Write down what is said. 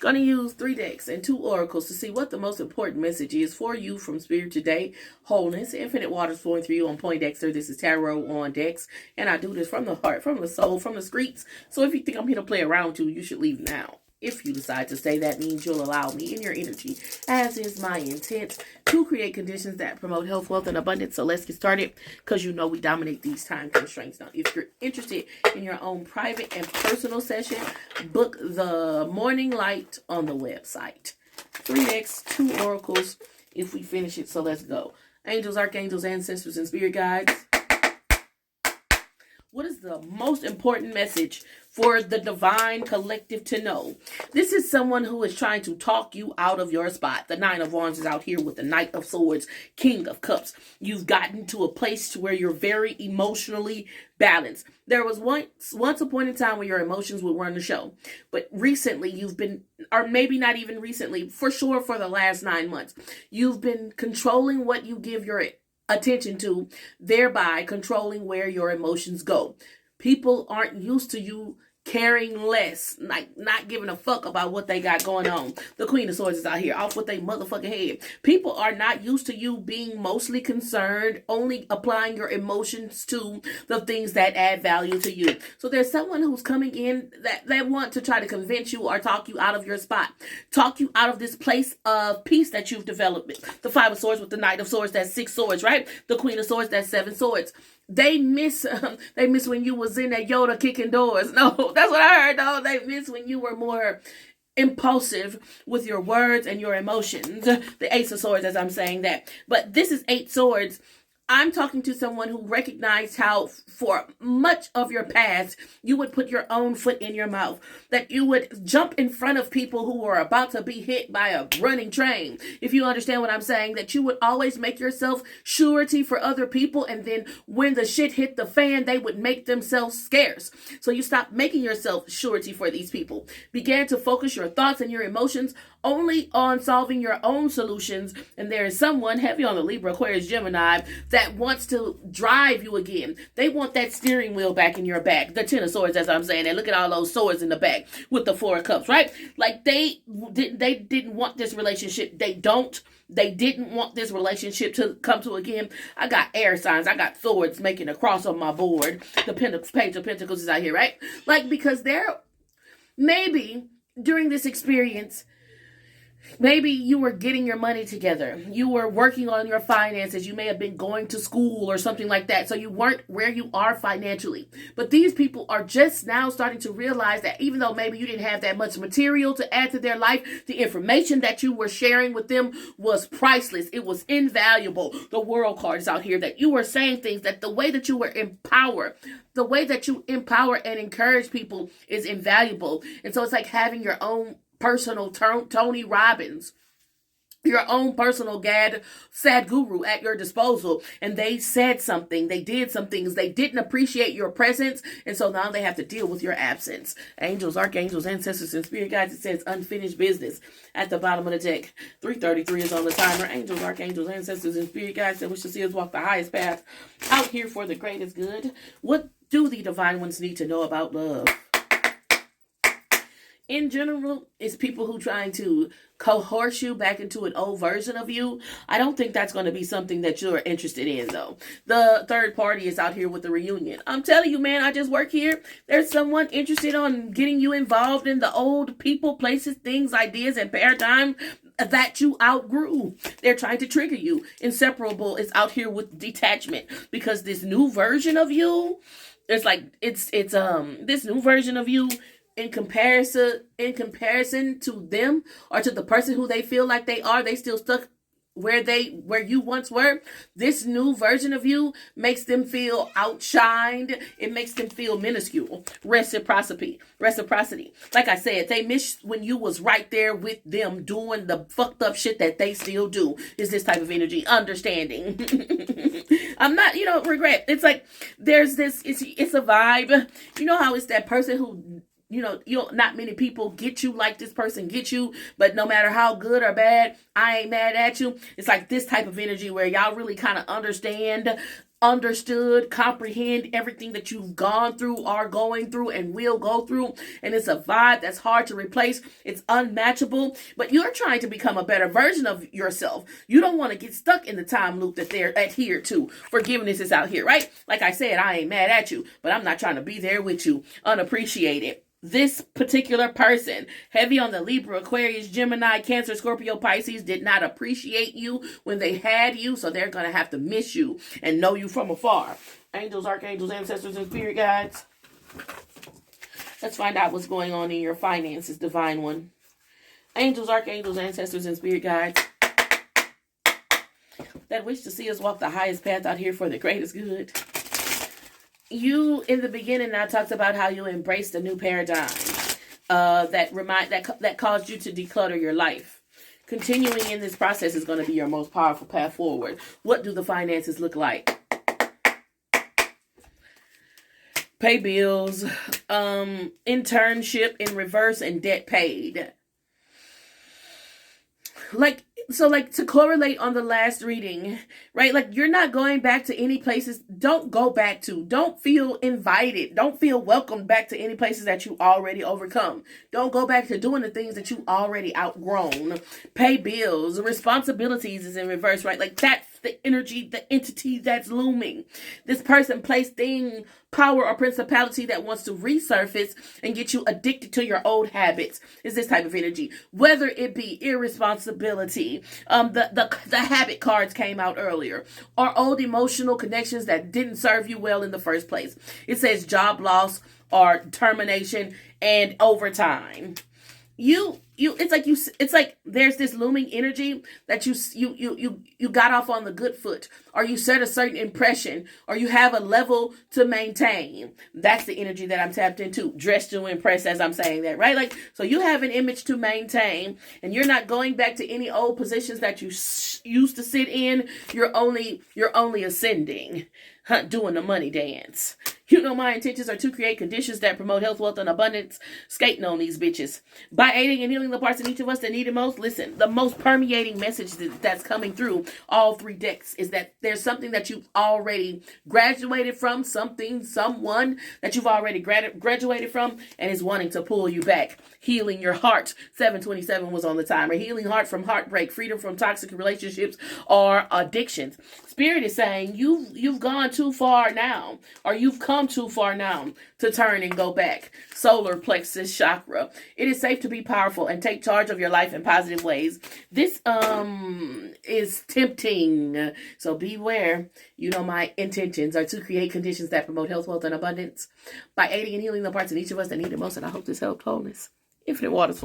Going to use 3 decks and 2 oracles to see what the most important message is for you from Spirit today. Wholeness, infinite waters flowing through you on Poindexter. This is Tarot on decks, and I do this from the heart, from the soul, from the streets. So if you think I'm here to play around with you, you should leave now. If you decide to stay, that means you'll allow me in your energy, as is my intent, to create conditions that promote health, wealth, and abundance. So let's get started, because you know we dominate these time constraints. Now, if you're interested in your own private and personal session, book the Morning Light on the website. 3 decks, 2 oracles, if we finish it. So let's go. Angels, archangels, ancestors, and spirit guides. What is the most important message for the divine collective to know? This is someone who is trying to talk you out of your spot. The 9 of Wands is out here with the Knight of Swords, King of Cups. You've gotten to a place to where you're very emotionally balanced. There was once a point in time where your emotions would run the show. But recently you've been, or maybe not even recently, for sure for the last 9 months, you've been controlling what you give your attention to, thereby controlling where your emotions go. People aren't used to you caring less, like not giving a fuck about what they got going on. The Queen of Swords is out here off with their motherfucking head. People are not used to you being mostly concerned, only applying your emotions to the things that add value to you. So there's someone who's coming in that want to try to convince you or talk you out of your spot, talk you out of this place of peace that you've developed. The 5 of Swords with the Knight of Swords, that's 6 swords, right? The Queen of Swords, that's 7 swords. They miss when you was in that Yoda kicking doors. No, that's what I heard, though. They miss when you were more impulsive with your words and your emotions. The Ace of Swords, as I'm saying that. But this is 8 swords. I'm talking to someone who recognized how for much of your past, you would put your own foot in your mouth, that you would jump in front of people who were about to be hit by a running train. If you understand what I'm saying, that you would always make yourself surety for other people. And then when the shit hit the fan, they would make themselves scarce. So you stopped making yourself surety for these people. Began to focus your thoughts and your emotions only on solving your own solutions. And there is someone heavy on the Libra, Aquarius, Gemini that wants to drive you again. They want that steering wheel back in your back. The 10 of Swords, as I'm saying. And look at all those swords in the back with the 4 of Cups, right? Like they didn't want this relationship. They didn't want this relationship to come to again. I got air signs. I got swords making a cross on my board. The Page of Pentacles is out here, right? Like, because they're maybe during this experience, maybe you were getting your money together. You were working on your finances. You may have been going to school or something like that. So you weren't where you are financially. But these people are just now starting to realize that even though maybe you didn't have that much material to add to their life, the information that you were sharing with them was priceless. It was invaluable. The World card is out here, that you were saying things, that the way that you were empowered, the way that you empower and encourage people is invaluable. And so it's like having your own personal Tony Robbins, your own personal Sadhguru at your disposal. And they said something, they did some things, they didn't appreciate your presence, and so now they have to deal with your absence. Angels, archangels, ancestors, and spirit guides, it says unfinished business at the bottom of the deck. 3:33 is on the timer. Angels, archangels, ancestors, and spirit guides that wish to see us walk the highest path out here for the greatest good. What do the divine ones need to know about love? In general, it's people who trying to coerce you back into an old version of you. I don't think that's going to be something that you're interested in, though. The third party is out here with the reunion. I'm telling you, man, I just work here. There's someone interested on getting you involved in the old people, places, things, ideas, and paradigm that you outgrew. They're trying to trigger you. Inseparable is out here with detachment, because this new version of you, it's like it's this new version of you, in comparison to them or to the person who they feel like they still stuck where you once were. This new version of you makes them feel outshined. It makes them feel minuscule. Reciprocity. Like I said, they miss when you was right there with them doing the fucked up shit that they still do. Is this type of energy. Understanding. I'm not, regret. It's like there's this, it's a vibe. You know how it's that person who, not many people get you like this person gets you, but no matter how good or bad, I ain't mad at you. It's like this type of energy where y'all really kind of understand understood, comprehend everything that you've gone through, are going through, and will go through. And it's a vibe that's hard to replace. It's unmatchable, but you're trying to become a better version of yourself. You don't want to get stuck in the time loop that they're adhered to. Forgiveness is out here, right? Like I said, I ain't mad at you, but I'm not trying to be there with you unappreciated. This particular person, heavy on the Libra, Aquarius, Gemini, Cancer, Scorpio, Pisces, did not appreciate you when they had you, so they're going to have to miss you and know you from afar. Angels, archangels, ancestors, and spirit guides. Let's find out what's going on in your finances, divine one. Angels, archangels, ancestors, and spirit guides that wish to see us walk the highest path out here for the greatest good. You, in the beginning, now talked about how you embraced a new paradigm that caused you to declutter your life. Continuing in this process is going to be your most powerful path forward. What do the finances look like? Pay bills, internship in reverse, and debt paid. To correlate on the last reading, right? Like, you're not going back to any places. Don't go back to. Don't feel invited. Don't feel welcomed back to any places that you already overcome. Don't go back to doing the things that you already outgrown. Pay bills. Responsibilities is in reverse, right? Like, that's the energy, the entity that's looming. This person, place, thing, power, or principality that wants to resurface and get you addicted to your old habits is this type of energy. Whether it be irresponsibility, the habit cards came out earlier, or old emotional connections that didn't serve you well in the first place. It says job loss or termination and overtime. It's like there's this looming energy that you got off on the good foot, or you set a certain impression, or you have a level to maintain. That's the energy that I'm tapped into. Dress to impress, as I'm saying that, right? Like, so you have an image to maintain, and you're not going back to any old positions that you used to sit in. You're only ascending, doing the money dance. You know, my intentions are to create conditions that promote health, wealth, and abundance. Skating on these bitches. By aiding and healing the parts in each of us that need it most. Listen, the most permeating message that's coming through all three decks is that there's something that you've already graduated from, someone that you've already graduated from, and is wanting to pull you back. Healing your heart. 727 was on the timer. Healing heart from heartbreak, freedom from toxic relationships or addictions. Spirit is saying you've gone too far now, or you've come too far now to turn and go back. Solar plexus chakra. It is safe to be powerful and take charge of your life in positive ways. This is tempting, so beware. You know, my intentions are to create conditions that promote health, wealth, and abundance by aiding and healing the parts in each of us that need it most. And I hope this helped wholeness. Infinite waters.